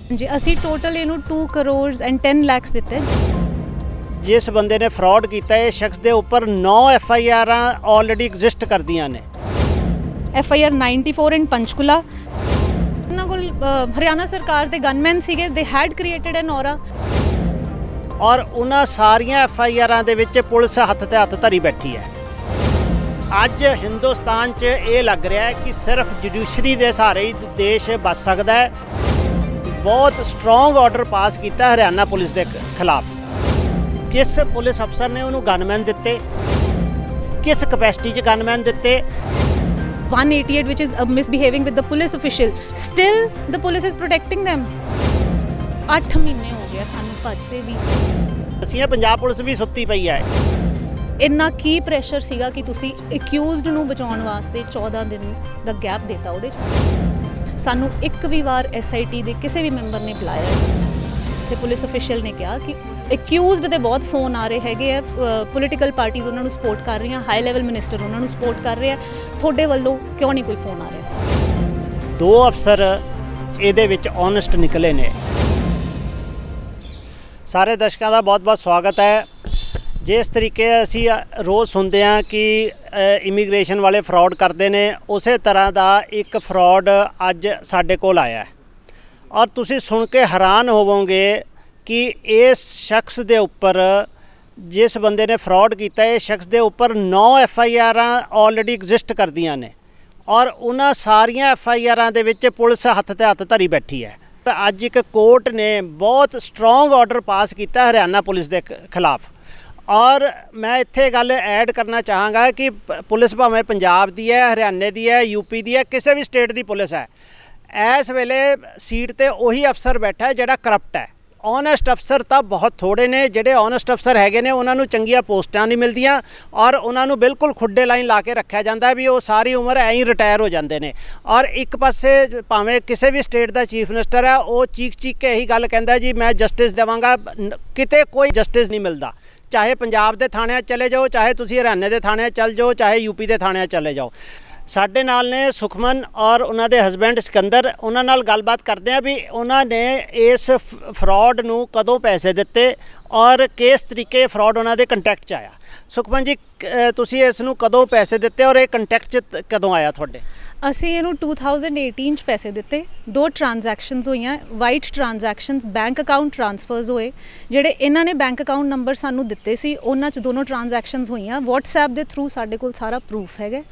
जी ਅਸੀਂ ਟੋਟਲ ਇਹਨੂੰ 2 ਕਰੋੜ ਐਂਡ 10 ਲੱਖ ਦਿੱਤੇ। जिस बंदे ने फ्रॉड किया है शख्स के उपर 9 FIR ऑलरेडी एग्जिस्ट करदियां ने। FIR 94 ਇਨ ਪੰਚਕੂਲਾ। ਉਹਨਾਂ ਕੋਲ ਹਰਿਆਣਾ ਸਰਕਾਰ ਦੇ ਗਨਮੈਨ ਸੀਗੇ, ਦੇ ਹੈਡ ਕ੍ਰੀਏਟਡ ਐਨ ਔਰਾ। और उन्हां सारियां FIR ਦੇ ਵਿੱਚ ਪੁਲਿਸ ਹੱਥ ਤੇ ਹੱਥ ਧਰੀ ਬੈਠੀ ਹੈ। ਅੱਜ ਹਿੰਦੁਸਤਾਨ 'ਚ ਇਹ ਲੱਗ ਰਿਹਾ ਹੈ ਕਿ ਸਿਰਫ ਜੁਡੀਸ਼ਰੀ ਦੇ ਸਹਾਰੇ ਹੀ ਦੇਸ਼ ਬਚ ਸਕਦਾ ਹੈ। ਬਹੁਤ ਸਟਰੋਂਗ ਆਰਡਰ ਪਾਸ ਕੀਤਾ ਹਰਿਆਣਾ ਪੁਲਿਸ ਦੇ ਖਿਲਾਫ। ਕਿਸ ਪੁਲਿਸ ਅਫਸਰ ਨੇ ਉਹਨੂੰ ਗਨਮੈਨ ਦਿੱਤੇ, ਕਿਸ ਕਪੈਸਿਟੀ 'ਚ ਗਨਮੈਨ ਦਿੱਤੇ। 188 which is misbehaving with the police official, still the police is protecting them। 8 ਮਹੀਨੇ ਹੋ ਗਏ ਸਾਨੂੰ ਭੱਜਦੇ ਵੀ। ਅਸੀਂ ਪੰਜਾਬ ਪੁਲਿਸ ਵੀ ਸੁੱਤੀ ਪਈ ਹੈ। ਇੰਨਾ ਕੀ ਪ੍ਰੈਸ਼ਰ ਸੀਗਾ ਕਿ ਤੁਸੀਂ ਅਕਿਊਜ਼ਡ ਨੂੰ ਬਚਾਉਣ ਵਾਸਤੇ 14 ਦਿਨ ਦਾ ਗੈਪ ਦਿੱਤਾ। ਉਹਦੇ 'ਚ ਸਾਨੂੰ ਇੱਕ ਵੀ ਵਾਰ SIT ਦੇ ਕਿਸੇ ਵੀ ਮੈਂਬਰ ਨੇ ਬੁਲਾਇਆ। ਇੱਥੇ ਪੁਲਿਸ ਅਫੀਸ਼ੀਅਲ ਨੇ ਕਿਹਾ ਕਿ ਅਕਿਊਜ਼ਡ ਦੇ ਬਹੁਤ ਫੋਨ ਆ ਰਹੇ ਹੈਗੇ ਆ, ਪੋਲੀਟੀਕਲ ਪਾਰਟੀਆਂ ਉਹਨਾਂ ਨੂੰ ਸਪੋਰਟ ਕਰ ਰਹੀਆਂ, ਹਾਈ ਲੈਵਲ ਮਿਨਿਸਟਰ ਉਹਨਾਂ ਨੂੰ ਸਪੋਰਟ ਕਰ ਰਹੇ ਆ, ਤੁਹਾਡੇ ਵੱਲੋਂ ਕਿਉਂ ਨਹੀਂ ਕੋਈ ਫੋਨ ਆ ਰਿਹਾ। 2 ਅਫਸਰ ਇਹਦੇ ਵਿੱਚ ਓਨੈਸਟ ਨਿਕਲੇ ਨੇ। ਸਾਰੇ ਦਰਸ਼ਕਾਂ ਦਾ ਬਹੁਤ-ਬਹੁਤ ਸਵਾਗਤ ਹੈ। ਜਿਸ ਤਰੀਕੇ ਅਸੀਂ ਰੋਜ਼ ਸੁਣਦੇ ਹਾਂ ਕਿ ਇਮੀਗ੍ਰੇਸ਼ਨ ਵਾਲੇ ਫਰਾਡ ਕਰਦੇ ਨੇ, ਉਸੇ ਤਰ੍ਹਾਂ ਦਾ ਇੱਕ ਫਰਾਡ ਅੱਜ ਸਾਡੇ ਕੋਲ ਆਇਆ ਹੈ ਔਰ ਤੁਸੀਂ ਸੁਣ ਕੇ ਹੈਰਾਨ ਹੋਵੋਗੇ ਕਿ ਇਸ ਸ਼ਖਸ ਦੇ ਉੱਪਰ, ਜਿਸ ਬੰਦੇ ਨੇ ਫਰਾਡ ਕੀਤਾ, ਇਸ ਸ਼ਖਸ ਦੇ ਉੱਪਰ 9 FIR ਆਲਰੇਡੀ ਐਗਜ਼ਿਸਟ ਕਰਦੀਆਂ ਨੇ ਔਰ ਉਹਨਾਂ ਸਾਰੀਆਂ FIR ਦੇ ਵਿੱਚ ਪੁਲਿਸ ਹੱਥ ਤੇ ਹੱਥ ਧਰੀ ਬੈਠੀ ਹੈ। ਅੱਜ ਇੱਕ ਕੋਰਟ ਨੇ ਬਹੁਤ ਸਟਰੋਂਗ ਆਰਡਰ ਪਾਸ ਕੀਤਾ ਹਰਿਆਣਾ ਪੁਲਿਸ ਦੇ ਖਿਲਾਫ। ਔਰ ਮੈਂ ਇੱਥੇ ਗੱਲ ਐਡ ਕਰਨਾ ਚਾਹਾਂਗਾ ਕਿ ਪੁਲਿਸ ਭਾਵੇਂ ਪੰਜਾਬ ਦੀ ਹੈ, ਹਰਿਆਣੇ ਦੀ ਹੈ, UP ਦੀ ਹੈ, ਕਿਸੇ ਵੀ ਸਟੇਟ ਦੀ ਪੁਲਿਸ ਹੈ, ਇਸ ਵੇਲੇ ਸੀਟ ਤੇ ਉਹੀ ਅਫਸਰ ਬੈਠਾ ਹੈ ਜਿਹੜਾ ਕਰਪਟ ਹੈ। ਓਨੈਸਟ ਅਫਸਰ ਤਾਂ ਬਹੁਤ ਥੋੜੇ ਨੇ। ਜਿਹੜੇ ਓਨੈਸਟ ਅਫਸਰ ਹੈਗੇ ਨੇ ਉਹਨਾਂ ਨੂੰ ਚੰਗੀਆਂ ਪੋਸਟਾਂ ਨਹੀਂ ਮਿਲਦੀਆਂ ਔਰ ਉਹਨਾਂ ਨੂੰ ਬਿਲਕੁਲ ਖੁੱਡੇ ਲਾਈਨ ਲਾ ਕੇ ਰੱਖਿਆ ਜਾਂਦਾ ਵੀ ਉਹ ਸਾਰੀ ਉਮਰ ਐਂ ਹੀ ਰਿਟਾਇਰ ਹੋ ਜਾਂਦੇ ਨੇ। ਔਰ ਇੱਕ ਪਾਸੇ ਭਾਵੇਂ ਕਿਸੇ ਵੀ ਸਟੇਟ ਦਾ ਚੀਫ ਮਿਨਿਸਟਰ ਹੈ, ਉਹ ਚੀਖ ਕੇ ਇਹੀ ਗੱਲ ਕਹਿੰਦਾ ਜੀ ਮੈਂ ਜਸਟਿਸ ਦੇਵਾਂਗਾ। ਕਿਤੇ ਕੋਈ ਜਸਟਿਸ ਨਹੀਂ ਮਿਲਦਾ। ਚਾਹੇ ਪੰਜਾਬ ਦੇ ਥਾਣਿਆਂ ਚਲੇ ਜਾਓ, ਚਾਹੇ ਤੁਸੀਂ ਹਰਿਆਣੇ ਦੇ ਥਾਣਿਆਂ ਚੱਲ ਜਾਓ, ਚਾਹੇ UP ਦੇ ਥਾਣਿਆਂ ਚਲੇ ਜਾਓ। ਸਾਡੇ ਨਾਲ ਨੇ ਸੁਖਮਨ ਔਰ ਉਹਨਾਂ ਦੇ ਹਸਬੈਂਡ ਸਿਕੰਦਰ। ਉਹਨਾਂ ਨਾਲ ਗੱਲਬਾਤ ਕਰਦੇ ਆ ਵੀ ਉਹਨਾਂ ਨੇ ਇਸ ਫਰਾਡ ਨੂੰ ਕਦੋਂ ਪੈਸੇ ਦਿੱਤੇ ਔਰ ਕਿਸ ਤਰੀਕੇ ਫਰਾਡ ਉਹਨਾਂ ਦੇ ਕੰਟੈਕਟ 'ਚ ਆਇਆ। ਸੁਖਮਨ ਜੀ, ਤੁਸੀਂ ਇਸ ਨੂੰ ਕਦੋਂ ਪੈਸੇ ਦਿੱਤੇ ਔਰ ਇਹ ਕੰਟੈਕਟ 'ਚ ਕਦੋਂ ਆਇਆ ਤੁਹਾਡੇ? ਅਸੀਂ ਇਹਨੂੰ 2018 'ਚ ਪੈਸੇ ਦਿੱਤੇ। 2 ਟ੍ਰਾਂਜੈਕਸ਼ਨਸ ਹੋਈਆਂ, white transactions, bank account transfers ਹੋਏ। ਜਿਹੜੇ ਇਹਨਾਂ ਨੇ ਬੈਂਕ ਅਕਾਊਂਟ ਨੰਬਰ ਸਾਨੂੰ ਦਿੱਤੇ ਸੀ ਉਹਨਾਂ 'ਚ ਦੋਨੋਂ ਟ੍ਰਾਂਜੈਕਸ਼ਨਸ ਹੋਈਆਂ। WhatsApp ਦੇ ਥਰੂ ਸਾਡੇ ਕੋਲ ਸਾਰਾ ਪ੍ਰੂਫ ਹੈਗਾ।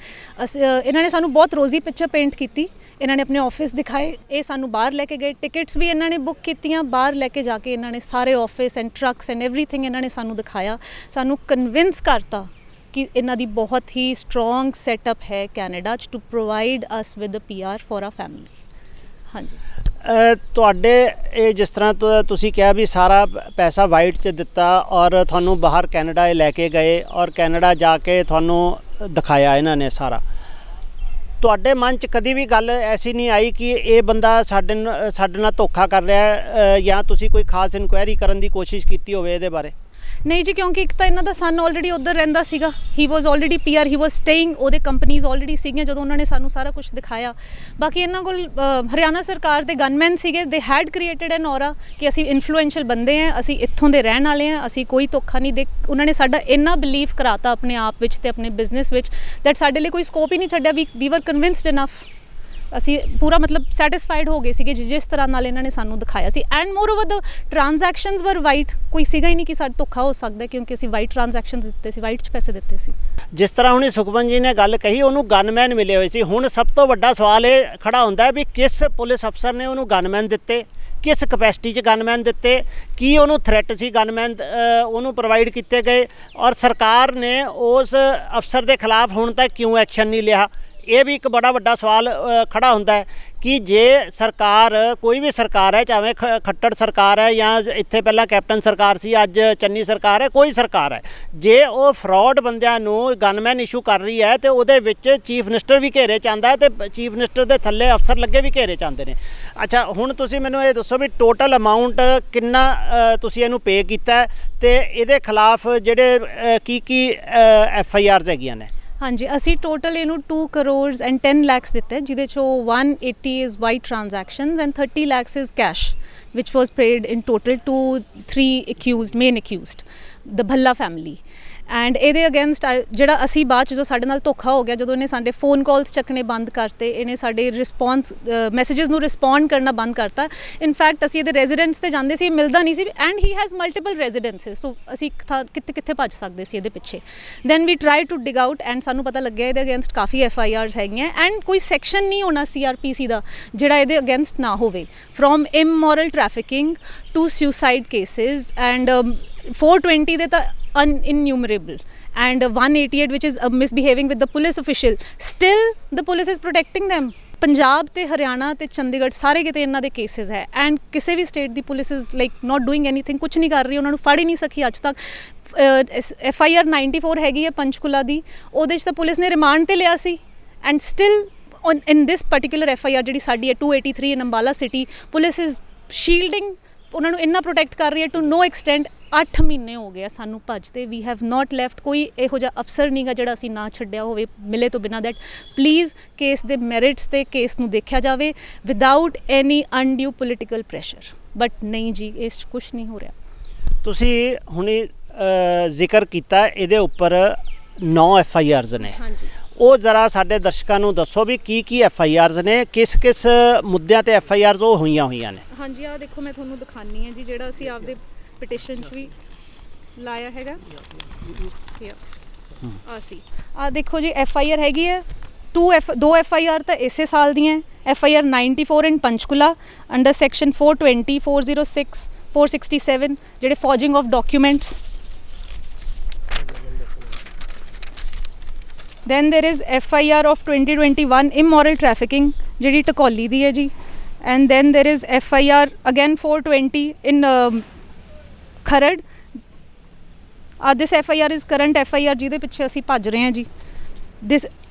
ਇਹਨਾਂ ਨੇ ਸਾਨੂੰ ਬਹੁਤ ਰੋਜ਼ੀ ਪਿਕਚਰ ਪੇਂਟ ਕੀਤੀ। ਇਹਨਾਂ ਨੇ ਆਪਣੇ ਆਫਿਸ ਦਿਖਾਏ, ਇਹ ਸਾਨੂੰ ਬਾਹਰ ਲੈ ਕੇ ਗਏ, ਟਿਕਟਸ ਵੀ ਇਹਨਾਂ ਨੇ ਬੁੱਕ ਕੀਤੀਆਂ। ਬਾਹਰ ਲੈ ਕੇ ਜਾ ਕੇ ਇਹਨਾਂ ਨੇ ਸਾਰੇ office and trucks and everything ਇਹਨਾਂ ਨੇ ਸਾਨੂੰ ਦਿਖਾਇਆ, ਸਾਨੂੰ ਕਨਵਿੰਸ ਕਰਤਾ ਕਿ ਇਹਨਾਂ ਦੀ ਬਹੁਤ ਹੀ ਸਟਰੋਂਗ ਸੈਟਅਪ ਹੈ ਕੈਨੇਡਾ 'ਚ to provide us with PR for a family. ਹਾਂਜੀ, ਤੁਹਾਡੇ ਇਹ ਜਿਸ ਤਰ੍ਹਾਂ ਤੁਸੀਂ ਕਿਹਾ ਵੀ ਸਾਰਾ ਪੈਸਾ ਵਾਈਟ 'ਚ ਦਿੱਤਾ ਔਰ ਤੁਹਾਨੂੰ ਬਾਹਰ ਕੈਨੇਡਾ ਇਹ ਲੈ ਕੇ ਗਏ ਔਰ ਕੈਨੇਡਾ ਜਾ ਕੇ ਤੁਹਾਨੂੰ ਦਿਖਾਇਆ ਇਹਨਾਂ ਨੇ ਸਾਰਾ, ਤੁਹਾਡੇ ਮਨ 'ਚ ਕਦੀ ਵੀ ਗੱਲ ਐਸੀ ਨਹੀਂ ਆਈ ਕਿ ਇਹ ਬੰਦਾ ਸਾਡੇ ਨਾਲ ਧੋਖਾ ਕਰ ਰਿਹਾ ਜਾਂ ਤੁਸੀਂ ਕੋਈ ਖਾਸ ਇਨਕੁਆਇਰੀ ਕਰਨ ਦੀ ਕੋਸ਼ਿਸ਼ ਕੀਤੀ ਹੋਵੇ ਇਹਦੇ ਬਾਰੇ? ਨਹੀਂ ਜੀ, ਕਿਉਂਕਿ ਇੱਕ ਤਾਂ ਇਹਨਾਂ ਦਾ ਸਨ ਆਲਰੇਡੀ ਉੱਧਰ ਰਹਿੰਦਾ ਸੀਗਾ। ਹੀ ਵਾਜ਼ ਆਲਰੇਡੀ PR, ਹੀ ਵਾਜ਼ ਸਟੇਇੰਗ, ਉਹਦੇ ਕੰਪਨੀਜ਼ ਆਲਰੇਡੀ ਸੀਗੀਆਂ ਜਦੋਂ ਉਹਨਾਂ ਨੇ ਸਾਨੂੰ ਸਾਰਾ ਕੁਝ ਦਿਖਾਇਆ। ਬਾਕੀ ਇਹਨਾਂ ਕੋਲ ਹਰਿਆਣਾ ਸਰਕਾਰ ਦੇ ਗਨਮੈਨ ਸੀਗੇ, ਦੇ ਹੈਡ ਕ੍ਰੀਏਟਡ ਐਨ ਔਰਾ ਕਿ ਅਸੀਂ ਇਨਫਲੂਐਂਸ਼ੀਅਲ ਬੰਦੇ ਹਾਂ, ਅਸੀਂ ਇੱਥੋਂ ਦੇ ਰਹਿਣ ਵਾਲੇ ਹਾਂ, ਅਸੀਂ ਕੋਈ ਧੋਖਾ ਨਹੀਂ ਦੇ। ਉਹਨਾਂ ਨੇ ਸਾਡਾ ਇੰਨਾ ਬਿਲੀਵ ਕਰਾਤਾ ਆਪਣੇ ਆਪ ਵਿੱਚ ਤੇ ਆਪਣੇ ਬਿਜ਼ਨਸ ਵਿੱਚ ਦੈਟ ਸਾਡੇ ਲਈ ਕੋਈ ਸਕੋਪ ਹੀ ਨਹੀਂ ਛੱਡਿਆ। ਵੀ ਵਰ ਕਨਵਿੰਸਡ ਇਨਫ। ਅਸੀਂ ਪੂਰਾ ਮਤਲਬ ਸੈਟਿਸਫਾਈਡ ਹੋ ਗਏ ਸੀਗੇ ਜਿਸ ਤਰ੍ਹਾਂ ਨਾਲ ਇਹਨਾਂ ਨੇ ਸਾਨੂੰ ਦਿਖਾਇਆ ਸੀ। And moreover the transactions were white. ਕੋਈ ਸੀਗਾ ਹੀ ਨਹੀਂ ਕਿ ਸਾਡਾ ਧੋਖਾ ਹੋ ਸਕਦਾ ਕਿਉਂਕਿ ਅਸੀਂ ਵਾਈਟ ਟ੍ਰਾਂਜੈਕਸ਼ਨਸ ਦਿੱਤੇ ਸੀ, ਵਾਈਟ 'ਚ ਪੈਸੇ ਦਿੱਤੇ ਸੀ। ਜਿਸ ਤਰ੍ਹਾਂ ਹੁਣ ਸੁਖਮਨ ਜੀ ਨੇ ਗੱਲ ਕਹੀ, ਉਹਨੂੰ ਗਨਮੈਨ ਮਿਲੇ ਹੋਏ ਸੀ। ਹੁਣ ਸਭ ਤੋਂ ਵੱਡਾ ਸਵਾਲ ਇਹ ਖੜਾ ਹੁੰਦਾ ਹੈ ਵੀ ਕਿਸ ਪੁਲਿਸ ਅਫਸਰ ਨੇ ਉਹਨੂੰ ਗਨਮੈਨ ਦਿੱਤੇ, ਕਿਸ ਕਪੈਸਿਟੀ 'ਚ ਗਨਮੈਨ ਦਿੱਤੇ, ਕੀ ਉਹਨੂੰ ਥ੍ਰੈਟ ਸੀ ਗਨਮੈਨ ਉਹਨੂੰ ਪ੍ਰੋਵਾਈਡ ਕੀਤੇ ਗਏ ਔਰ ਸਰਕਾਰ ਨੇ ਉਸ ਅਫਸਰ ਦੇ ਖਿਲਾਫ ਹੁਣ ਤੱਕ ਕਿਉਂ ਐਕਸ਼ਨ ਨਹੀਂ ਲਿਆ। ਇਹ ਵੀ ਇੱਕ ਬੜਾ ਵੱਡਾ ਸਵਾਲ ਖੜਾ ਹੁੰਦਾ ਹੈ ਕਿ ਜੇ ਸਰਕਾਰ, ਕੋਈ ਵੀ ਸਰਕਾਰ ਹੈ, ਚਾਹੇ ਖੱਟੜ ਸਰਕਾਰ ਹੈ ਜਾਂ ਇੱਥੇ ਪਹਿਲਾਂ ਕੈਪਟਨ ਸਰਕਾਰ ਸੀ, ਅੱਜ ਚੰਨੀ ਸਰਕਾਰ ਹੈ, ਕੋਈ ਸਰਕਾਰ ਹੈ, ਜੇ ਉਹ ਫਰਾਡ ਬੰਦਿਆਂ ਨੂੰ ਗਨਮੈਨ ਇਸ਼ੂ ਕਰ ਰਹੀ ਹੈ ਤੇ ਉਹਦੇ ਵਿੱਚ ਚੀਫ ਮਿਨਿਸਟਰ ਵੀ ਘੇਰੇ 'ਚ ਆਉਂਦਾ ਹੈ ਤੇ ਚੀਫ ਮਿਨਿਸਟਰ ਦੇ ਥੱਲੇ ਅਫਸਰ ਲੱਗੇ ਵੀ ਘੇਰੇ 'ਚ ਆਉਂਦੇ ਨੇ। ਅੱਛਾ, ਹੁਣ ਤੁਸੀਂ ਮੈਨੂੰ ਇਹ ਦੱਸੋ ਵੀ ਟੋਟਲ ਅਮਾਊਂਟ ਕਿੰਨਾ ਤੁਸੀਂ ਇਹਨੂੰ ਪੇ ਕੀਤਾ ਤੇ ਇਹਦੇ ਖਿਲਾਫ ਜਿਹੜੇ ਕੀ FIRs ਹੈਗੀਆਂ ਨੇ? ਹਾਂਜੀ, ਅਸੀਂ ਟੋਟਲ ਇਹਨੂੰ 2 ਕਰੋੜ ਐਂਡ 10 ਲੱਖ ਦਿੱਤੇ, ਜਿਹਦੇ 'ਚੋਂ 180 is white transactions and 30 lakh is cash. which was paid in total to 3 main accused, the Bhalla family. And ਇਹਦੇ ਅਗੇਂਸਟ ਜਿਹੜਾ ਅਸੀਂ ਬਾਅਦ 'ਚ ਜੋ ਸਾਡੇ ਨਾਲ ਧੋਖਾ ਹੋ ਗਿਆ, ਜਦੋਂ ਇਹਨੇ ਸਾਡੇ ਫੋਨ ਕਾਲਸ ਚੱਕਣੇ ਬੰਦ ਕਰਤੇ, ਇਹਨੇ ਸਾਡੇ ਰਿਸਪੌਂਸ ਮੈਸੇजेस ਨੂੰ ਰਿਸਪੌਂਡ ਕਰਨਾ ਬੰਦ ਕਰਤਾ। ਇਨਫੈਕਟ ਅਸੀਂ ਇਹਦੇ ਰੈਜ਼ੀਡੈਂਸ 'ਤੇ ਜਾਂਦੇ ਸੀ, ਮਿਲਦਾ ਨਹੀਂ ਸੀ, and he has multiple residences, so ਅਸੀਂ ਕਿੱਥੇ ਭੱਜ ਸਕਦੇ ਸੀ ਇਹਦੇ ਪਿੱਛੇ। Then we try to dig out and ਸਾਨੂੰ ਪਤਾ ਲੱਗਿਆ ਇਹਦੇ ਅਗੇਂਸਟ ਕਾਫੀ FIRs ਹੈਗੀਆਂ, ਐਂਡ ਕੋਈ ਸੈਕਸ਼ਨ ਨਹੀਂ ਹੋਣਾ CRPC ਦਾ ਜਿਹੜਾ ਇਹਦੇ ਅਗੇਂਸਟ ਨਾ ਹੋਵੇ, from immoral trafficking to suicide cases, and 420 ਦੇ ਤਾਂ uninnumerable, and 188 which is misbehaving with the police official, still the police is protecting them। Punjab ਤੇ ਹਰਿਆਣਾ ਤੇ ਚੰਡੀਗੜ੍ਹ ਸਾਰੇ ਕਿਤੇ ਇਹਨਾਂ ਦੇ ਕੇਸਿਸ ਹੈ, ਐਂਡ ਕਿਸੇ ਵੀ state the police is like not doing anything, ਕੁਛ ਨਹੀਂ ਕਰ ਰਹੀ, ਉਹਨਾਂ ਨੂੰ ਫੜ ਹੀ ਨਹੀਂ ਸਕੀ ਅੱਜ ਤੱਕ। FIR 94 ਹੈਗੀ ਹੈ ਪੰਚਕੂਲਾ ਦੀ, ਉਹਦੇ 'ਚ ਤਾਂ ਪੁਲਿਸ ਨੇ ਰਿਮਾਂਡ ਤੇ ਲਿਆ ਸੀ, and still in this particular FIR ਜਿਹੜੀ ਸਾਡੀ ਹੈ 283 in Ambala city, police is shielding, ਉਹਨਾਂ ਨੂੰ ਇੰਨਾ ਪ੍ਰੋਟੈਕਟ ਕਰ ਰਹੀ ਹੈ ਟੂ ਨੋ ਐਕਸਟੈਂਟ। 8 ਮਹੀਨੇ ਹੋ ਗਏ ਸਾਨੂੰ ਭੱਜਦੇ, ਵੀ ਹੈਵ ਨਾਟ ਲੈਫਟ, ਕੋਈ ਇਹੋ ਜਿਹਾ ਅਫਸਰ ਨਹੀਂ ਗਾ ਜਿਹੜਾ ਅਸੀਂ ਨਾ ਛੱਡਿਆ ਹੋਵੇ ਮਿਲੇ ਤੋਂ ਬਿਨਾਂ। ਦੈਟ ਪਲੀਜ਼ ਕੇਸ ਦੇ ਮੈਰਿਟਸ ਤੇ ਕੇਸ ਨੂੰ ਦੇਖਿਆ ਜਾਵੇ without any ਅਨਡਿਊ political pressure, but ਨਹੀਂ ਜੀ, ਇਸ 'ਚ ਕੁਛ ਨਹੀਂ ਹੋ ਰਿਹਾ। ਤੁਸੀਂ ਹੁਣੇ ਜ਼ਿਕਰ ਕੀਤਾ ਇਹਦੇ ਉੱਪਰ 9 FIRs ਨੇ, ਹਾਂਜੀ, ਉਹ ਜ਼ਰਾ ਸਾਡੇ ਦਰਸ਼ਕਾਂ ਨੂੰ ਦੱਸੋ ਵੀ ਕੀ FIRs ਨੇ, ਕਿਸ ਮੁੱਦਿਆਂ ਤੇ FIRs ਉਹ ਹੋਈਆਂ ਨੇ। ਹਾਂਜੀ, ਆਹ ਦੇਖੋ ਮੈਂ ਤੁਹਾਨੂੰ ਦਿਖਾਉਂਦੀ ਹਾਂ ਜੀ, ਜਿਹੜਾ ਅਸੀਂ ਆਪਦੇ ਪਟੀਸ਼ਨ 'ਚ ਵੀ ਲਾਇਆ ਹੈਗਾ, ਆਹ ਦੇਖੋ ਜੀ FIR ਹੈਗੀ ਹੈ 2 FIR ਤਾਂ ਇਸੇ ਸਾਲ ਦੀਆਂ, FIR 94 in Panchkula under section 420, 406, 467 ਜਿਹੜੇ forging of documents. then there is FIR of 2021 immoral trafficking ਜਿਹੜੀ ਟਕੌਲੀ ਦੀ ਹੈ ਜੀ, and then there is FIR again 420 in Kharar. this FIR is current FIR ਜਿਹਦੇ ਪਿੱਛੇ ਅਸੀਂ ਭੱਜ ਰਹੇ ਹਾਂ ਜੀ। this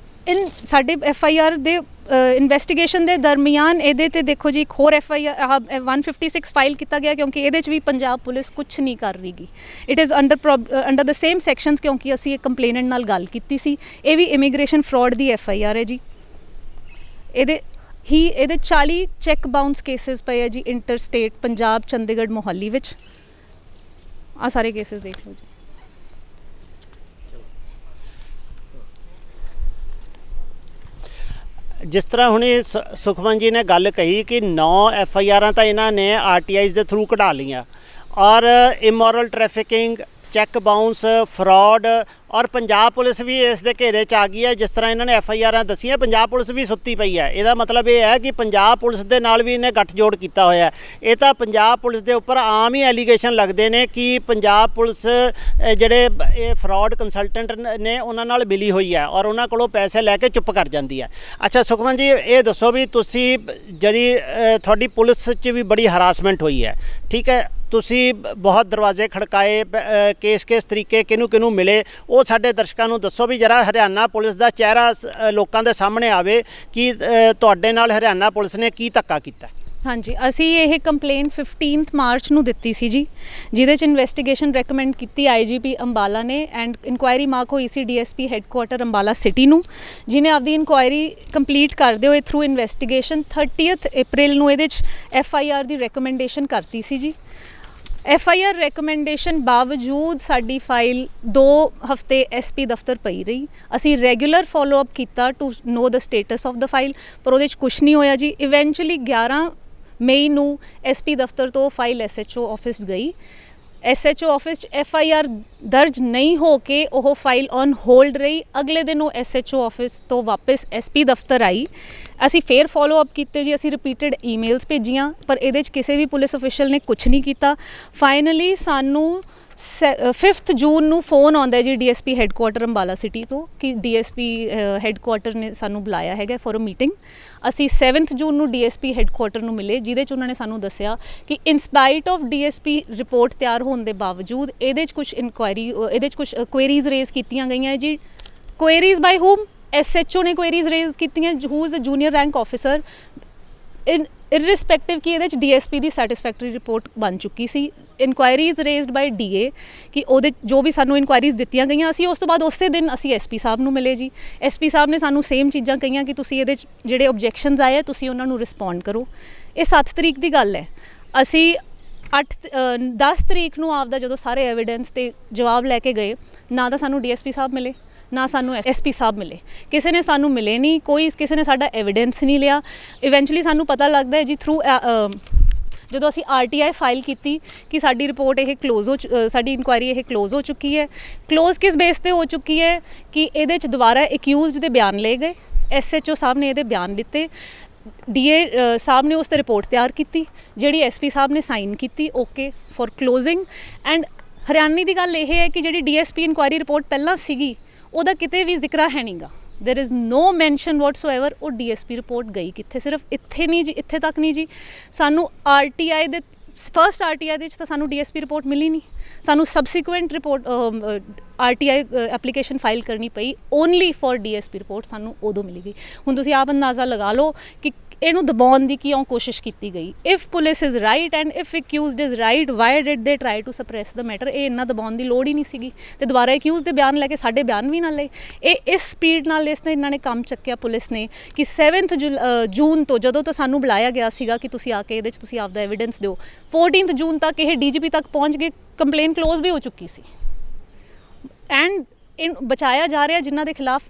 in ਸਾਡੇ FIR ਦੇ ਇਨਵੈਸਟੀਗੇਸ਼ਨ ਦੇ ਦਰਮਿਆਨ ਇਹਦੇ ਤੇ ਦੇਖੋ ਜੀ ਇੱਕ ਹੋਰ FIR 156 ਫਾਈਲ ਕੀਤਾ ਗਿਆ, ਕਿਉਂਕਿ ਇਹਦੇ 'ਚ ਵੀ ਪੰਜਾਬ ਪੁਲਿਸ ਕੁਛ ਨਹੀਂ ਕਰ ਰਹੀਗੀ। It is under the same sections, ਕਿਉਂਕਿ ਅਸੀਂ ਇੱਕ ਕੰਪਲੇਨੈਂਟ ਨਾਲ ਗੱਲ ਕੀਤੀ ਸੀ। ਇਹ ਵੀ ਇਮੀਗ੍ਰੇਸ਼ਨ ਫਰਾਡ ਦੀ FIR ਹੈ ਜੀ। ਇਹਦੇ 40 ਚੈੱਕ ਬਾਉਂਸ ਕੇਸਿਸ ਪਏ ਆ ਜੀ, ਇੰਟਰ ਸਟੇਟ ਪੰਜਾਬ, ਚੰਡੀਗੜ੍ਹ, ਮੋਹਾਲੀ ਵਿੱਚ। ਆਹ ਸਾਰੇ ਕੇਸਿਸ ਦੇਖ ਲਓ ਜੀ। ਜਿਸ ਤਰ੍ਹਾਂ ਹੁਣ ਸੁਖਮਨ ਜੀ ਨੇ ਗੱਲ ਕਹੀ ਕਿ 9 FIRs ਤਾਂ ਇਹਨਾਂ ਨੇ RTIs ਦੇ ਥਰੂ ਕਢਾ ਲਈਆਂ, ਔਰ immoral trafficking, check bounce, fraud, ਔਰ ਪੰਜਾਬ ਪੁਲਿਸ ਵੀ ਇਸ ਦੇ ਘੇਰੇ 'ਚ ਆ ਗਈ ਹੈ। ਜਿਸ ਤਰ੍ਹਾਂ ਇਹਨਾਂ ਨੇ FIRs ਦੱਸੀਆਂ, ਪੰਜਾਬ ਪੁਲਿਸ ਵੀ ਸੁੱਤੀ ਪਈ ਹੈ। ਇਹਦਾ ਮਤਲਬ ਇਹ ਹੈ ਕਿ ਪੰਜਾਬ ਪੁਲਿਸ ਦੇ ਨਾਲ ਵੀ ਇਹਨੇ ਗੱਠਜੋੜ ਕੀਤਾ ਹੋਇਆ। ਇਹ ਤਾਂ ਪੰਜਾਬ ਪੁਲਿਸ ਦੇ ਉੱਪਰ ਆਮ ਹੀ ਐਲੀਗੇਸ਼ਨ ਲੱਗਦੇ ਨੇ ਕਿ ਪੰਜਾਬ ਪੁਲਿਸ ਜਿਹੜੇ ਇਹ ਫਰਾਡ ਕੰਸਲਟੈਂਟ ਨੇ ਉਹਨਾਂ ਨਾਲ ਮਿਲੀ ਹੋਈ ਹੈ, ਔਰ ਉਹਨਾਂ ਕੋਲੋਂ ਪੈਸੇ ਲੈ ਕੇ ਚੁੱਪ ਕਰ ਜਾਂਦੀ ਹੈ। ਅੱਛਾ ਸੁਖਮਨ ਜੀ, ਇਹ ਦੱਸੋ ਵੀ ਤੁਸੀਂ ਜਿਹੜੀ ਤੁਹਾਡੀ ਪੁਲਿਸ 'ਚ ਵੀ ਬੜੀ ਹਰਾਸਮੈਂਟ ਹੋਈ ਹੈ, ਠੀਕ ਹੈ, ਤੁਸੀਂ ਬਹੁਤ ਦਰਵਾਜ਼ੇ ਖੜਕਾਏ, ਕਿਸ ਤਰੀਕੇ ਕਿਹਨੂੰ ਮਿਲੇ, ਉਹ ਸਾਡੇ ਦਰਸ਼ਕਾਂ ਨੂੰ ਦੱਸੋ ਵੀ ਜਰਾ ਹਰਿਆਣਾ ਪੁਲਿਸ ਦਾ ਚਿਹਰਾ ਲੋਕਾਂ ਦੇ ਸਾਹਮਣੇ ਆਵੇ ਕਿ ਤੁਹਾਡੇ ਨਾਲ ਹਰਿਆਣਾ ਪੁਲਿਸ ਨੇ ਕੀ ਧੱਕਾ ਕੀਤਾ। ਹਾਂਜੀ, ਅਸੀਂ ਇਹ ਕੰਪਲੇਂਟ 15 ਮਾਰਚ ਨੂੰ ਦਿੱਤੀ ਸੀ ਜੀ, ਜਿਹਦੇ 'ਚ ਇਨਵੈਸਟੀਗੇਸ਼ਨ ਰეკਮੈਂਡ ਕੀਤੀ IGP ਅੰਬਾਲਾ ਨੇ, ਐਂਡ ਇਨਕੁਆਇਰੀ ਮਾਰਕ ਹੋਈ ਸੀ DSP ਹੈੱਡਕੁਆਟਰ ਅੰਬਾਲਾ ਸਿਟੀ ਨੂੰ, ਜਿਹਨੇ ਆਪਦੀ ਇਨਕੁਆਇਰੀ ਕੰਪਲੀਟ ਕਰਦੇ ਹੋਏ ਥਰੂ ਇਨਵੈਸਟੀਗੇਸ਼ਨ 30 ਅਪ੍ਰੈਲ ਨੂੰ ਇਹਦੇ 'ਚ FIR ਦੀ ਰეკਮੈਂਡੇਸ਼ਨ ਕਰਤੀ ਸੀ ਜੀ। FIR ਰეკਮੈਂਡੇਸ਼ਨ ਬਾਵਜੂਦ ਸਾਡੀ ਫਾਈਲ 2 ਹਫ਼ਤੇ SP ਦਫ਼ਤਰ ਪਈ ਰਹੀ। ਅਸੀਂ ਰੈਗੂਲਰ ਫੋਲੋਅਪ ਕੀਤਾ to know the status of the file, ਪਰ ਉਹਦੇ 'ਚ ਕੁਛ ਨਹੀਂ ਹੋਇਆ ਜੀ। ਇਵੈਂਚੁਅਲੀ 11 ਮਈ ਨੂੰ SP ਦਫ਼ਤਰ ਤੋਂ ਫਾਈਲ SHO ਆਫਿਸ ਗਈ। SHO ਆਫਿਸ 'ਚ FIR ਦਰਜ ਨਹੀਂ ਹੋ ਕੇ ਉਹ ਫਾਈਲ ਔਨ ਹੋਲਡ ਰਹੀ। ਅਗਲੇ ਦਿਨ ਉਹ SHO ਆਫਿਸ ਤੋਂ ਵਾਪਸ SP ਦਫ਼ਤਰ ਆਈ। ਅਸੀਂ ਫੇਰ ਫੋਲੋਅਪ ਕੀਤੇ ਜੀ, ਅਸੀਂ ਰਿਪੀਟਡ ਈਮੇਲਸ ਭੇਜੀਆਂ, ਪਰ ਇਹਦੇ 'ਚ ਕਿਸੇ ਵੀ ਪੁਲਿਸ ਅਫੀਸ਼ੀਅਲ ਨੇ ਕੁਛ ਨਹੀਂ ਕੀਤਾ। ਫਾਈਨਲੀ ਸਾਨੂੰ 5 ਜੂਨ ਨੂੰ ਫੋਨ ਆਉਂਦਾ ਜੀ DSP ਹੈੱਡਕੁਆਟਰ ਅੰਬਾਲਾ ਸਿਟੀ ਤੋਂ ਕਿ DSP ਹੈੱਡਕੁਆਟਰ ਨੇ ਸਾਨੂੰ ਬੁਲਾਇਆ ਹੈਗਾ ਫॉर ਅ ਮੀਟਿੰਗ। ਅਸੀਂ 7 ਜੂਨ ਨੂੰ DSP ਹੈੱਡਕੁਆਟਰ ਨੂੰ ਮਿਲੇ, ਜਿਹਦੇ 'ਚ ਉਹਨਾਂ ਨੇ ਸਾਨੂੰ ਦੱਸਿਆ ਕਿ ਇਨਸਪਾਈਟ ਆਫ DSP ਰਿਪੋਰਟ ਤਿਆਰ ਹੋਣ ਦੇ ਬਾਵਜੂਦ ਇਹਦੇ 'ਚ ਕੁਛ ਕੁਐਰੀਜ਼ ਰੇਜ਼ ਕੀਤੀਆਂ ਗਈਆਂ ਜੀ। Queries by whom? SHO ਨੇ ਕੁਐਰੀਜ਼ ਰੇਜ਼ ਕੀਤੀਆਂ, who is a junior rank officer, irrespective ਕਿ ਇਹਦੇ 'ਚ DSP ਦੀ ਸੈਟਿਸਫੈਕਟਰੀ ਰਿਪੋਰਟ ਬਣ ਚੁੱਕੀ ਸੀ। ਇਨਕੁਆਇਰੀਜ਼ ਰੇਜ਼ਡ ਬਾਈ DA ਕਿ ਉਹਦੇ ਜੋ ਵੀ ਸਾਨੂੰ ਇਨਕੁਆਇਰੀਜ਼ ਦਿੱਤੀਆਂ ਗਈਆਂ, ਅਸੀਂ ਉਸ ਤੋਂ ਬਾਅਦ ਉਸੇ ਦਿਨ ਅਸੀਂ SP ਸਾਹਿਬ ਨੂੰ ਮਿਲੇ ਜੀ। SP ਸਾਹਿਬ ਨੇ ਸਾਨੂੰ ਸੇਮ ਚੀਜ਼ਾਂ ਕਹੀਆਂ ਕਿ ਤੁਸੀਂ ਇਹਦੇ 'ਚ ਜਿਹੜੇ ਓਬਜੈਕਸ਼ਨਸ ਆਏ ਆ ਤੁਸੀਂ ਉਹਨਾਂ ਨੂੰ ਰਿਸਪੌਂਡ ਕਰੋ। ਇਹ 7 ਤਰੀਕ ਦੀ ਗੱਲ ਹੈ। ਅਸੀਂ 10 ਤਰੀਕ ਨੂੰ ਆਪਦਾ ਜਦੋਂ ਸਾਰੇ ਐਵੀਡੈਂਸ ਤੇ ਜਵਾਬ ਲੈ ਕੇ ਗਏ, ਨਾ ਤਾਂ ਸਾਨੂੰ ਡੀਐਸਪੀ ਸਾਹਿਬ ਮਿਲੇ, ਨਾ ਸਾਨੂੰ ਐਸਪੀ ਸਾਹਿਬ ਮਿਲੇ, ਕਿਸੇ ਨੇ ਸਾਨੂੰ ਮਿਲੇ ਨਹੀਂ, ਕਿਸੇ ਨੇ ਸਾਡਾ ਐਵੀਡੈਂਸ ਨਹੀਂ ਲਿਆ। ਇਵੈਂਚੁਅਲੀ ਸਾਨੂੰ ਪਤਾ ਲੱਗਦਾ ਹੈ ਜੀ ਥਰੂ ਜਦੋਂ ਅਸੀਂ ਆਰਟੀਆਈ ਫਾਈਲ ਕੀਤੀ ਕਿ ਸਾਡੀ ਰਿਪੋਰਟ ਇਹ ਸਾਡੀ ਇਨਕੁਆਇਰੀ ਇਹ ਕਲੋਜ਼ ਹੋ ਚੁੱਕੀ ਹੈ। ਕਲੋਜ਼ ਕਿਸ ਬੇਸ ਤੇ ਹੋ ਚੁੱਕੀ ਹੈ ਕਿ ਇਹਦੇ 'ਚ ਦੁਬਾਰਾ ਅਕਿਊਜ਼ਡ ਦੇ ਬਿਆਨ ਲਏ ਗਏ, ਐਸਐਚਓ ਸਾਹਿਬ ਨੇ ਇਹਦੇ ਬਿਆਨ ਦਿੱਤੇ, ਡੀਏ ਸਾਹਿਬ ਨੇ ਉਸ 'ਤੇ ਰਿਪੋਰਟ ਤਿਆਰ ਕੀਤੀ, ਜਿਹੜੀ ਐਸਪੀ ਸਾਹਿਬ ਨੇ ਸਾਈਨ ਕੀਤੀ, ਓਕੇ ਫॉर ਕਲੋਜ਼ਿੰਗ। ਐਂਡ ਹਰਿਆਣੇ ਦੀ ਗੱਲ ਇਹ ਹੈ ਕਿ ਜਿਹੜੀ ਡੀਐਸਪੀ ਇਨਕੁਆਇਰੀ ਰਿਪੋਰਟ ਪਹਿਲਾਂ ਸੀਗੀ ਉਹਦਾ ਕਿਤੇ ਵੀ ਜ਼ਿਕਰ ਹੈ ਨਹੀਂਗਾ, देयर इज़ नो मैंशन वॉट्सोएवर। ਉਹ ਡੀਐਸਪੀ ਰਿਪੋਰਟ ਗਈ ਕਿੱਥੇ? ਸਿਰਫ ਇੱਥੇ ਨਹੀਂ ਜੀ, ਇੱਥੇ ਤੱਕ ਨਹੀਂ ਜੀ, ਸਾਨੂੰ ਆਰਟੀਆਈ ਦੇ ਫਸਟ ਆਰਟੀਆਈ ਦੇ ਵਿੱਚ ਤਾਂ ਸਾਨੂੰ ਡੀਐਸਪੀ ਰਿਪੋਰਟ ਮਿਲੀ ਨਹੀਂ, ਸਾਨੂੰ ਸਬਸੀਕੁਐਂਟ ਰਿਪੋਰਟ ਆਰਟੀਆਈ ਐਪਲੀਕੇਸ਼ਨ ਫਾਈਲ ਕਰਨੀ ਪਈ ਓਨਲੀ ਫॉर ਡੀਐਸਪੀ ਰਿਪੋਰਟ ਸਾਨੂੰ ਉਦੋਂ ਮਿਲੀ ਗਈ। ਹੁਣ ਤੁਸੀਂ ਆਪ ਅੰਦਾਜ਼ਾ ਲਗਾ ਲਓ ਕਿ ਇਹਨੂੰ ਦਬਾਉਣ ਦੀ ਕਿਉਂ ਕੋਸ਼ਿਸ਼ ਕੀਤੀ ਗਈ। If police is right and if accused is right, why did they try to suppress the matter. ਇਹ ਇੰਨਾ ਦਬਾਉਣ ਦੀ ਲੋੜ ਹੀ ਨਹੀਂ ਸੀਗੀ। ਤੇ ਦੁਬਾਰਾ ਅਕਿਊਜ਼ ਦੇ ਬਿਆਨ ਲੈ ਕੇ ਸਾਡੇ ਬਿਆਨ ਵੀ ਨਾ ਲਏ। ਇਹ ਇਸ ਸਪੀਡ ਨਾਲ ਇਹਨਾਂ ਨੇ ਕੰਮ ਚੱਕਿਆ ਪੁਲਿਸ ਨੇ ਕਿ 7 ਜੂਨ ਤੋਂ ਜਦੋਂ ਤੋਂ ਸਾਨੂੰ ਬੁਲਾਇਆ ਗਿਆ ਸੀਗਾ ਕਿ ਤੁਸੀਂ ਆ ਕੇ ਇਹਦੇ 'ਚ ਤੁਸੀਂ ਆਪਦਾ ਐਵੀਡੈਂਸ ਦਿਓ, 14 ਜੂਨ ਤੱਕ ਇਹ ਡੀਜੀਪੀ ਤੱਕ ਪਹੁੰਚ ਗਏ, ਕੰਪਲੇਨ ਕਲੋਜ਼ ਵੀ ਹੋ ਚੁੱਕੀ ਸੀ। ਐਂਡ ਬਚਾਇਆ ਜਾ ਰਿਹਾ ਜਿਨ੍ਹਾਂ ਦੇ ਖਿਲਾਫ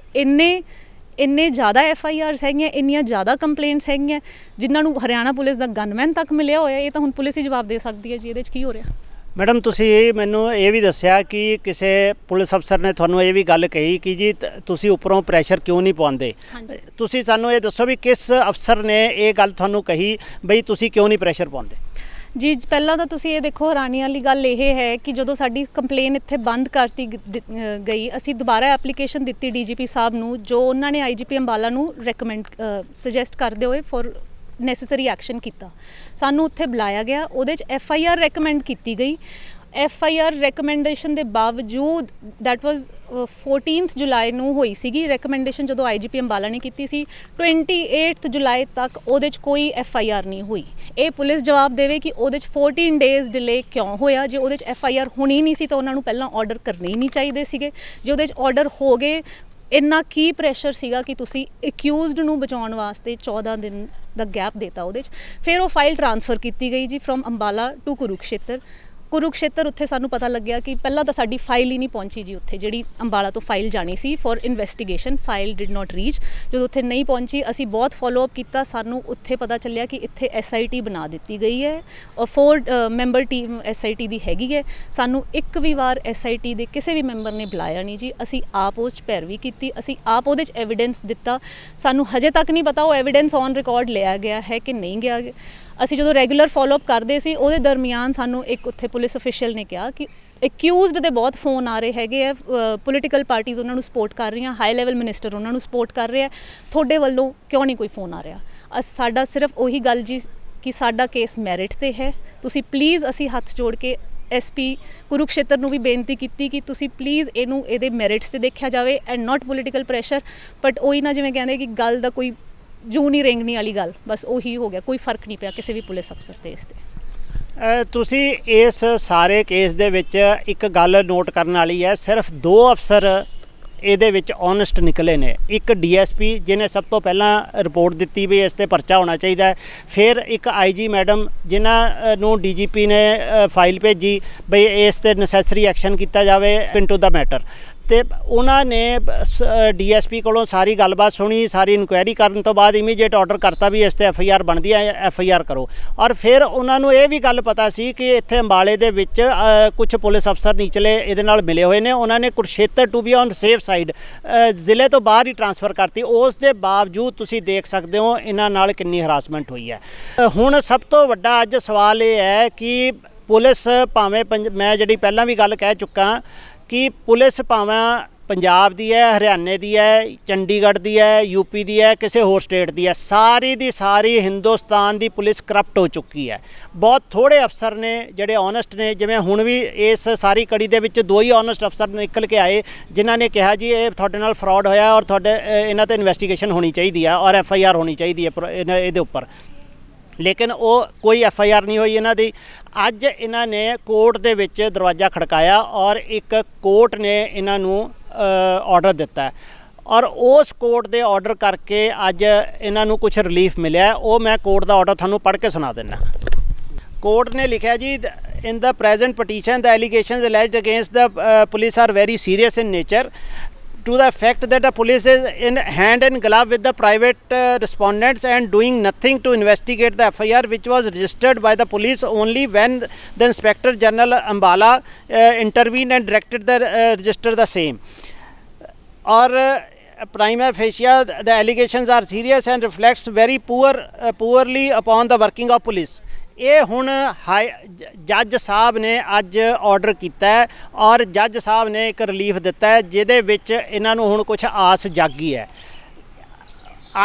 ਇੰਨੇ ਜ਼ਿਆਦਾ ਐਫਆਈਆਰਸ ਹੈਗੀਆਂ, ਇੰਨੀਆਂ ਜ਼ਿਆਦਾ ਕੰਪਲੇਂਟਸ ਹੈਗੀਆਂ, ਜਿਨ੍ਹਾਂ ਨੂੰ ਹਰਿਆਣਾ ਪੁਲਿਸ ਦਾ ਗਨਮੈਨ ਤੱਕ ਮਿਲਿਆ ਹੋਇਆ। ਇਹ ਤਾਂ ਹੁਣ ਪੁਲਿਸ ਹੀ ਜਵਾਬ ਦੇ ਸਕਦੀ ਹੈ ਜੀ ਇਹਦੇ 'ਚ ਕੀ ਹੋ ਰਿਹਾ। ਮੈਡਮ ਤੁਸੀਂ ਮੈਨੂੰ ਇਹ ਵੀ ਦੱਸਿਆ ਕਿ ਕਿਸੇ ਪੁਲਿਸ ਅਫਸਰ ਨੇ ਤੁਹਾਨੂੰ ਇਹ ਵੀ ਗੱਲ ਕਹੀ ਕਿ ਜੀ ਤੁਸੀਂ ਉੱਪਰੋਂ ਪ੍ਰੈਸ਼ਰ ਕਿਉਂ ਨਹੀਂ ਪਾਉਂਦੇ। ਤੁਸੀਂ ਸਾਨੂੰ ਇਹ ਦੱਸੋ ਵੀ ਕਿਸ ਅਫਸਰ ਨੇ ਇਹ ਗੱਲ ਤੁਹਾਨੂੰ ਕਹੀ ਬਈ ਤੁਸੀਂ ਕਿਉਂ ਨਹੀਂ ਪ੍ਰੈਸ਼ਰ ਪਾਉਂਦੇ? ਜੀ ਪਹਿਲਾਂ ਤਾਂ ਤੁਸੀਂ ਇਹ ਦੇਖੋ, ਹੈਰਾਨੀ ਵਾਲੀ ਗੱਲ ਇਹ ਹੈ ਕਿ ਜਦੋਂ ਸਾਡੀ ਕੰਪਲੇਨ ਇੱਥੇ ਬੰਦ ਕਰਤੀ ਗਈ, ਅਸੀਂ ਦੁਬਾਰਾ ਐਪਲੀਕੇਸ਼ਨ ਦਿੱਤੀ ਡੀਜੀਪੀ ਸਾਹਿਬ ਨੂੰ, ਜੋ ਉਹਨਾਂ ਨੇ ਆਈਜੀਪੀ ਅੰਬਾਲਾ ਨੂੰ ਰეკਮੈਂਡ ਸੁਜੈਸਟ ਕਰਦੇ ਹੋਏ ਫॉर ਨੈਸੈਸਰੀ ਐਕਸ਼ਨ ਕੀਤਾ। ਸਾਨੂੰ ਉੱਥੇ ਬੁਲਾਇਆ ਗਿਆ, ਉਹਦੇ 'ਚ ਐਫਆਈਆਰ ਰეკਮੈਂਡ ਕੀਤੀ ਗਈ। ਐਫਆਈਆਰ ਰეკਮੈਂਡੇਸ਼ਨ ਦੇ ਬਾਵਜੂਦ ਦੈਟ ਵਾਜ਼ 14 ਜੁਲਾਈ ਨੂੰ ਹੋਈ ਸੀਗੀ ਰეკਮੈਂਡੇਸ਼ਨ, ਜਦੋਂ ਆਈਜੀਪੀ ਅੰਬਾਲਾ ਨੇ ਕੀਤੀ ਸੀ। 28 ਜੁਲਾਈ ਤੱਕ ਉਹਦੇ 'ਚ ਕੋਈ ਐਫਆਈਆਰ ਨਹੀਂ ਹੋਈ। ਇਹ ਪੁਲਿਸ ਜਵਾਬ ਦੇਵੇ ਕਿ ਉਹਦੇ 'ਚ 14 ਡੇਜ਼ ਡਿਲੇ ਕਿਉਂ ਹੋਇਆ। ਜੇ ਉਹਦੇ 'ਚ ਐਫਆਈਆਰ ਹੋਣੀ ਨਹੀਂ ਸੀ ਤਾਂ ਉਹਨਾਂ ਨੂੰ ਪਹਿਲਾਂ ਆਰਡਰ ਕਰਨੇ ਹੀ ਨਹੀਂ ਚਾਹੀਦੇ ਸੀਗੇ। ਜੇ ਉਹਦੇ 'ਚ ਆਰਡਰ ਹੋ ਗਏ, ਇੰਨਾ ਕੀ ਪ੍ਰੈਸ਼ਰ ਸੀਗਾ ਕਿ ਤੁਸੀਂ ਅਕਿਊਜ਼ਡ ਨੂੰ ਬਚਾਉਣ ਵਾਸਤੇ 14 ਦਿਨ ਦਾ ਗੈਪ ਦੇਤਾ ਉਹਦੇ 'ਚ। ਫਿਰ ਉਹ ਫਾਈਲ ਟ੍ਰਾਂਸਫਰ ਕੀਤੀ ਗਈ ਜੀ ਫਰੋਮ ਅੰਬਾਲਾ ਟੂ ਕੁਰੂਕਸ਼ੇਤਰ। ਉੱਥੇ ਸਾਨੂੰ ਪਤਾ ਲੱਗਿਆ ਕਿ ਪਹਿਲਾਂ ਤਾਂ ਸਾਡੀ ਫਾਈਲ ਹੀ ਨਹੀਂ ਪਹੁੰਚੀ ਜੀ ਉੱਥੇ, ਜਿਹੜੀ ਅੰਬਾਲਾ ਤੋਂ ਫਾਈਲ ਜਾਣੀ ਸੀ for investigation, file did not reach. ਜਦੋਂ ਉੱਥੇ ਨਹੀਂ ਪਹੁੰਚੀ, ਅਸੀਂ ਬਹੁਤ ਫੋਲੋ ਅਪ ਕੀਤਾ, ਸਾਨੂੰ ਉੱਥੇ ਪਤਾ ਚੱਲਿਆ ਕਿ ਇੱਥੇ ਐਸਆਈਟੀ ਬਣਾ ਦਿੱਤੀ ਗਈ ਹੈ ਔਰ 4 ਮੈਂਬਰ ਟੀਮ ਐਸਆਈਟੀ ਦੀ ਹੈਗੀ ਹੈ। ਸਾਨੂੰ ਇੱਕ ਵੀ ਵਾਰ ਐਸਆਈਟੀ ਦੇ ਕਿਸੇ ਵੀ ਮੈਂਬਰ ਨੇ ਬੁਲਾਇਆ ਨਹੀਂ ਜੀ। ਅਸੀਂ ਆਪ ਉਸ 'ਚ ਪੈਰਵੀ ਕੀਤੀ, ਅਸੀਂ ਆਪ ਉਹਦੇ 'ਚ ਐਵੀਡੈਂਸ ਦਿੱਤਾ। ਸਾਨੂੰ ਹਜੇ ਤੱਕ ਨਹੀਂ ਪਤਾ ਉਹ ਐਵੀਡੈਂਸ ਔਨ ਰਿਕਾਰਡ ਲਿਆ ਗਿਆ ਹੈ ਕਿ ਨਹੀਂ ਗਿਆ। ਅਸੀਂ ਜਦੋਂ ਰੈਗੂਲਰ ਫੋਲੋ ਅਪ ਕਰਦੇ ਸੀ, ਉਹਦੇ ਦਰਮਿਆਨ ਸਾਨੂੰ ਇੱਕ ਉੱਥੇ ਪੁਲਿਸ ਅਫੀਸ਼ੀਅਲ ਨੇ ਕਿਹਾ ਕਿ ਅਕਿਊਜ਼ਡ ਦੇ ਬਹੁਤ ਫੋਨ ਆ ਰਹੇ ਹੈਗੇ ਆ, ਪੋਲੀਟੀਕਲ ਪਾਰਟੀਜ਼ ਉਹਨਾਂ ਨੂੰ ਸਪੋਰਟ ਕਰ ਰਹੀਆਂ, ਹਾਈ ਲੈਵਲ ਮਿਨਿਸਟਰ ਉਹਨਾਂ ਨੂੰ ਸਪੋਰਟ ਕਰ ਰਿਹਾ, ਤੁਹਾਡੇ ਵੱਲੋਂ ਕਿਉਂ ਨਹੀਂ ਕੋਈ ਫੋਨ ਆ ਰਿਹਾ। ਸਾਡਾ ਸਿਰਫ ਉਹੀ ਗੱਲ ਜੀ ਕਿ ਸਾਡਾ ਕੇਸ ਮੈਰਿਟ 'ਤੇ ਹੈ, ਤੁਸੀਂ ਪਲੀਜ਼, ਅਸੀਂ ਹੱਥ ਜੋੜ ਕੇ ਐਸਪੀ ਕੁਰੂਕਸ਼ੇਤਰ ਨੂੰ ਵੀ ਬੇਨਤੀ ਕੀਤੀ ਕਿ ਤੁਸੀਂ ਪਲੀਜ਼ ਇਹਨੂੰ ਇਹਦੇ ਮੈਰਿਟਸ 'ਤੇ ਦੇਖਿਆ ਜਾਵੇ and not political pressure. But ਉਹੀ ਨਾ, ਜਿਵੇਂ ਕਹਿੰਦੇ ਕਿ ਗੱਲ ਦਾ ਕੋਈ ਜੂ ਨਹੀਂ ਰੇਂਗਣੀ ਵਾਲੀ ਗੱਲ, ਬਸ ਉਹੀ ਹੋ ਗਿਆ। ਕੋਈ ਫਰਕ ਨਹੀਂ ਪਿਆ ਕਿਸੇ ਵੀ ਪੁਲਿਸ ਅਫਸਰ 'ਤੇ ਇਸ 'ਤੇ। ਤੁਸੀਂ ਇਸ ਸਾਰੇ ਕੇਸ ਦੇ ਵਿੱਚ ਇੱਕ ਗੱਲ ਨੋਟ ਕਰਨ ਵਾਲੀ ਹੈ, ਸਿਰਫ 2 ਅਫਸਰ ਇਹਦੇ ਵਿੱਚ ਓਨੈਸਟ ਨਿਕਲੇ ਨੇ। ਇੱਕ ਡੀਐਸਪੀ ਜਿਹਨੇ ਸਭ ਤੋਂ ਪਹਿਲਾਂ ਰਿਪੋਰਟ ਦਿੱਤੀ ਵੀ ਇਸ 'ਤੇ ਪਰਚਾ ਹੋਣਾ ਚਾਹੀਦਾ ਹੈ, ਫਿਰ ਇੱਕ ਆਈਜੀ ਮੈਡਮ ਜਿਨ੍ਹਾਂ ਨੂੰ ਡੀਜੀਪੀ ਨੇ ਫਾਈਲ ਭੇਜੀ ਬਈ ਇਸ 'ਤੇ ਨੈਸੈਸਰੀ ਐਕਸ਼ਨ ਕੀਤਾ ਜਾਵੇ ਇਨਟੂ ਦਾ ਮੈਟਰ, ਤੇ ਉਹਨਾਂ ਨੇ ਡੀਐਸਪੀ ਕੋਲੋਂ ਸਾਰੀ ਗੱਲਬਾਤ ਸੁਣੀ, ਸਾਰੀ ਇਨਕੁਆਇਰੀ ਕਰਨ ਤੋਂ ਬਾਅਦ ਇਮੀਡੀਏਟ ਆਰਡਰ ਕਰਤਾ ਵੀ ਇਸ 'ਤੇ ਐਫਆਈਆਰ ਬਣਦੀ ਹੈ, ਐਫਆਈਆਰ ਕਰੋ। ਔਰ ਫਿਰ ਉਹਨਾਂ ਨੂੰ ਇਹ ਵੀ ਗੱਲ ਪਤਾ ਸੀ ਕਿ ਇੱਥੇ ਅੰਬਾਲੇ ਦੇ ਵਿੱਚ ਕੁਝ ਪੁਲਿਸ ਅਫਸਰ ਨੀਚਲੇ ਇਹਦੇ ਨਾਲ ਮਿਲੇ ਹੋਏ ਨੇ, ਉਹਨਾਂ ਨੇ Kurukshetra to be on safe side ਜ਼ਿਲ੍ਹੇ ਤੋਂ ਬਾਹਰ ਹੀ ਟ੍ਰਾਂਸਫਰ ਕਰਤੀ। ਉਸ ਦੇ ਬਾਵਜੂਦ ਤੁਸੀਂ ਦੇਖ ਸਕਦੇ ਹੋ ਇਹਨਾਂ ਨਾਲ ਕਿੰਨੀ ਹਰਾਸਮੈਂਟ ਹੋਈ ਹੈ। ਹੁਣ ਸਭ ਤੋਂ ਵੱਡਾ ਅੱਜ ਸਵਾਲ ਇਹ ਹੈ ਕਿ ਪੁਲਿਸ ਭਾਵੇਂ ਮੈਂ ਜਿਹੜੀ ਪਹਿਲਾਂ ਵੀ ਗੱਲ ਕਹਿ ਚੁੱਕਾ ਕਿ ਪੁਲਿਸ ਭਾਵੇਂ ਪੰਜਾਬ ਦੀ ਹੈ, ਹਰਿਆਣੇ ਦੀ ਹੈ, ਚੰਡੀਗੜ੍ਹ ਦੀ ਹੈ, ਯੂਪੀ ਦੀ ਹੈ, ਕਿਸੇ ਹੋਰ ਸਟੇਟ ਦੀ ਹੈ, ਸਾਰੀ ਦੀ ਸਾਰੀ ਹਿੰਦੁਸਤਾਨ ਦੀ ਪੁਲਿਸ ਕਰਪਟ ਹੋ ਚੁੱਕੀ ਹੈ। ਬਹੁਤ ਥੋੜ੍ਹੇ ਅਫਸਰ ਨੇ ਜਿਹੜੇ ਓਨੈਸਟ ਨੇ। ਜਿਵੇਂ ਹੁਣ ਵੀ ਇਸ ਸਾਰੀ ਕੜੀ ਦੇ ਵਿੱਚ 2 ਹੀ ਓਨੈਸਟ ਅਫਸਰ ਨਿਕਲ ਕੇ ਆਏ ਜਿਨ੍ਹਾਂ ਨੇ ਕਿਹਾ ਜੀ ਇਹ ਤੁਹਾਡੇ ਨਾਲ ਫਰਾਡ ਹੋਇਆ ਔਰ ਤੁਹਾਡੇ ਇਹਨਾਂ 'ਤੇ ਇਨਵੈਸਟੀਗੇਸ਼ਨ ਹੋਣੀ ਚਾਹੀਦੀ ਹੈ ਔਰ ਐਫਆਈਆਰ ਹੋਣੀ ਚਾਹੀਦੀ ਹੈ ਇਹਦੇ ਉੱਪਰ, ਲੇਕਿਨ ਉਹ ਕੋਈ ਐਫਆਈਆਰ ਨਹੀਂ ਹੋਈ ਇਹਨਾਂ ਦੀ। ਅੱਜ ਇਹਨਾਂ ਨੇ ਕੋਰਟ ਦੇ ਵਿੱਚ ਦਰਵਾਜ਼ਾ ਖੜਕਾਇਆ ਔਰ ਇੱਕ ਕੋਰਟ ਨੇ ਇਹਨਾਂ ਨੂੰ ਆਰਡਰ ਦਿੱਤਾ ਔਰ ਉਸ ਕੋਰਟ ਦੇ ਆਰਡਰ ਕਰਕੇ ਅੱਜ ਇਹਨਾਂ ਨੂੰ ਕੁਝ ਰਿਲੀਫ ਮਿਲਿਆ। ਉਹ ਮੈਂ ਕੋਰਟ ਦਾ ਆਰਡਰ ਤੁਹਾਨੂੰ ਪੜ੍ਹ ਕੇ ਸੁਣਾ ਦਿੰਦਾ। ਕੋਰਟ ਨੇ ਲਿਖਿਆ ਜੀ in the present petition the allegations alleged against the police are very serious in nature to the effect that the police is in hand and glove with the private respondents and doing nothing to investigate the FIR which was registered by the police only when the Inspector General Ambala intervened and directed the register the same. Or prima facie the allegations are serious and reflects very poorly upon the working of police. ਇਹ ਹੁਣ ਜੱਜ ਸਾਹਿਬ ਨੇ ਅੱਜ order ਕੀਤਾ ਹੈ ਔਰ ਜੱਜ ਸਾਹਿਬ ਨੇ ਇੱਕ ਰਿਲੀਫ ਦਿੱਤਾ ਹੈ ਜਿਹਦੇ ਵਿੱਚ ਇਹਨਾਂ ਨੂੰ ਹੁਣ ਕੁਝ ਆਸ ਜਾਗੀ ਹੈ।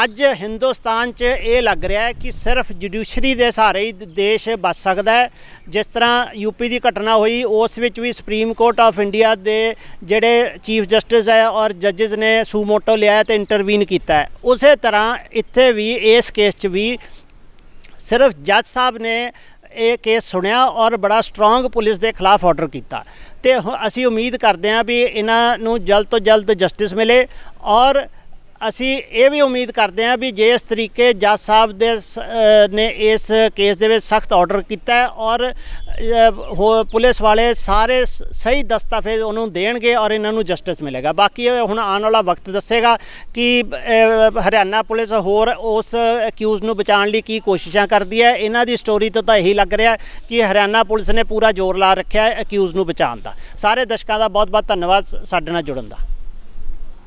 ਅੱਜ ਹਿੰਦੁਸਤਾਨ 'ਚ ਇਹ ਲੱਗ ਰਿਹਾ ਹੈ ਕਿ ਸਿਰਫ ਜੁਡੀਸ਼ਰੀ ਦੇ ਸਹਾਰੇ ਹੀ ਦੇਸ਼ ਬਚ ਸਕਦਾ ਹੈ। ਜਿਸ ਤਰ੍ਹਾਂ ਯੂਪੀ ਦੀ ਘਟਨਾ ਹੋਈ ਉਸ ਵਿੱਚ ਵੀ ਸੁਪਰੀਮ ਕੋਰਟ ਆਫ ਇੰਡੀਆ ਦੇ ਜਿਹੜੇ ਚੀਫ ਜਸਟਿਸ ਹੈ ਔਰ ਜੱਜਿਸ ਨੇ ਸੂਮੋਟੋ ਲਿਆ ਅਤੇ ਇੰਟਰਵੀਨ ਕੀਤਾ ਹੈ। ਉਸੇ ਤਰ੍ਹਾਂ ਇੱਥੇ ਵੀ ਇਸ ਕੇਸ 'ਚ ਵੀ ਸਿਰਫ ਜੱਜ ਸਾਹਿਬ ਨੇ ਇਹ ਕੇਸ ਸੁਣਿਆ ਔਰ ਬੜਾ ਸਟਰੋਂਗ ਪੁਲਿਸ ਦੇ ਖਿਲਾਫ ਆਰਡਰ ਕੀਤਾ ਅਤੇ ਅਸੀਂ ਉਮੀਦ ਕਰਦੇ ਹਾਂ ਵੀ ਇਹਨਾਂ ਨੂੰ ਜਲਦ ਤੋਂ ਜਲਦ ਜਸਟਿਸ ਮਿਲੇ ਔਰ ਅਸੀਂ ਇਹ ਵੀ ਉਮੀਦ ਕਰਦੇ ਹਾਂ ਵੀ ਜਿਸ ਤਰੀਕੇ ਜੱਜ ਸਾਹਿਬ ਦੇ ਨੇ ਇਸ ਕੇਸ ਦੇ ਵਿੱਚ ਸਖਤ ਆਰਡਰ ਕੀਤਾ ਹੈ ਔਰ ਪੁਲਿਸ ਵਾਲੇ ਸਾਰੇ ਸਹੀ ਦਸਤਾਵੇਜ਼ ਉਹਨੂੰ ਦੇਣਗੇ ਔਰ ਇਹਨਾਂ ਨੂੰ ਜਸਟਿਸ ਮਿਲੇਗਾ। ਬਾਕੀ ਹੁਣ ਆਉਣ ਵਾਲਾ ਵਕਤ ਦੱਸੇਗਾ ਕਿ ਹਰਿਆਣਾ ਪੁਲਿਸ ਹੋਰ ਉਸ ਅਕਿਊਜ਼ ਨੂੰ ਬਚਾਉਣ ਲਈ ਕੀ ਕੋਸ਼ਿਸ਼ਾਂ ਕਰਦੀ ਹੈ। ਇਹਨਾਂ ਦੀ ਸਟੋਰੀ ਤੋਂ ਤਾਂ ਇਹੀ ਲੱਗ ਰਿਹਾ ਕਿ ਹਰਿਆਣਾ ਪੁਲਿਸ ਨੇ ਪੂਰਾ ਜ਼ੋਰ ਲਾ ਰੱਖਿਆ ਹੈ ਅਕਿਊਜ਼ ਨੂੰ ਬਚਾਉਣ ਦਾ। ਸਾਰੇ ਦਰਸ਼ਕਾਂ ਦਾ ਬਹੁਤ ਬਹੁਤ ਧੰਨਵਾਦ ਸਾਡੇ ਨਾਲ ਜੁੜਨ ਦਾ।